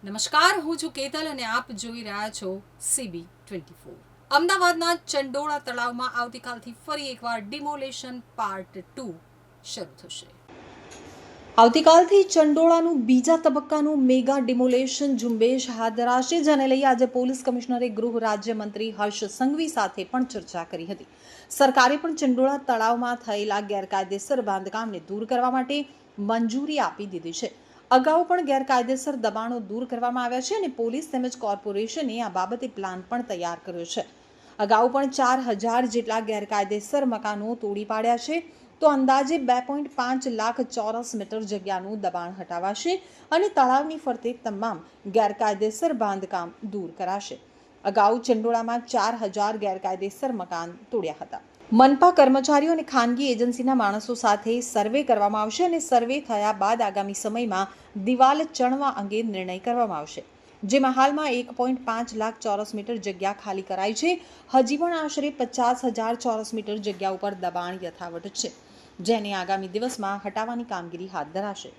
નમસ્કાર, હું છું કેતલ અને આપ જોઈ રહ્યા છો CB24। અમદાવાદના ચંડોળા તળાવમાં આવતીકાલથી ફરી એકવાર ડિમોલેશન પાર્ટ 2 શરૂ થશે। આવતીકાલથી ચંડોળાનું બીજા તબક્કાનું મેગા ડિમોલેશન ઝુંબેશ હાથ ધરાશે, જેને લઈ આજે પોલીસ કમિશનરે ગૃહ રાજ્યમંત્રી હર્ષ સંઘવી સાથે પણ ચર્ચા કરી હતી। સરકારે પણ ચંડોળા તળાવમાં થયેલા ગેરકાયદેસર બાંધકામને દૂર કરવા માટે મંજૂરી આપી દીધી છે। અગાઉ પણ ગેરકાયદેસર દબાણો દૂર કરવામાં આવ્યા છે અને પોલીસ તેમજ કોર્પોરેશને આ બાબતે પ્લાન પણ તૈયાર કર્યો છે। અગાઉ પણ 4000 જેટલા ગેરકાયદેસર મકાનો તોડી પાડ્યા છે, તો અંદાજે 2.5 લાખ ચોરસ મીટર જગ્યાનું દબાણ હટાવાશે અને તળાવની ફરતે તમામ ગેરકાયદેસર બાંધકામ દૂર કરાશે। અગાઉ ચંડોળામાં 4000 ગેરકાયદેસર મકાન તોડ્યા હતા। મનપા કર્મચારીઓ અને ખાનગી એજન્સીના માણસો સાથે સર્વે કરવામાં આવશે અને સર્વે થયા બાદ આગામી સમયમાં દિવાલ ચણવા અંગે નિર્ણય કરવામાં આવશે, જેમાં હાલમાં 1.5 લાખ ચોરસ મીટર જગ્યા ખાલી કરાઈ છે। હજી પણ આશરે 50,000 ચોરસ મીટર જગ્યા ઉપર દબાણ યથાવત છે, જેને આગામી દિવસમાં હટાવવાની કામગીરી હાથ ધરાશે।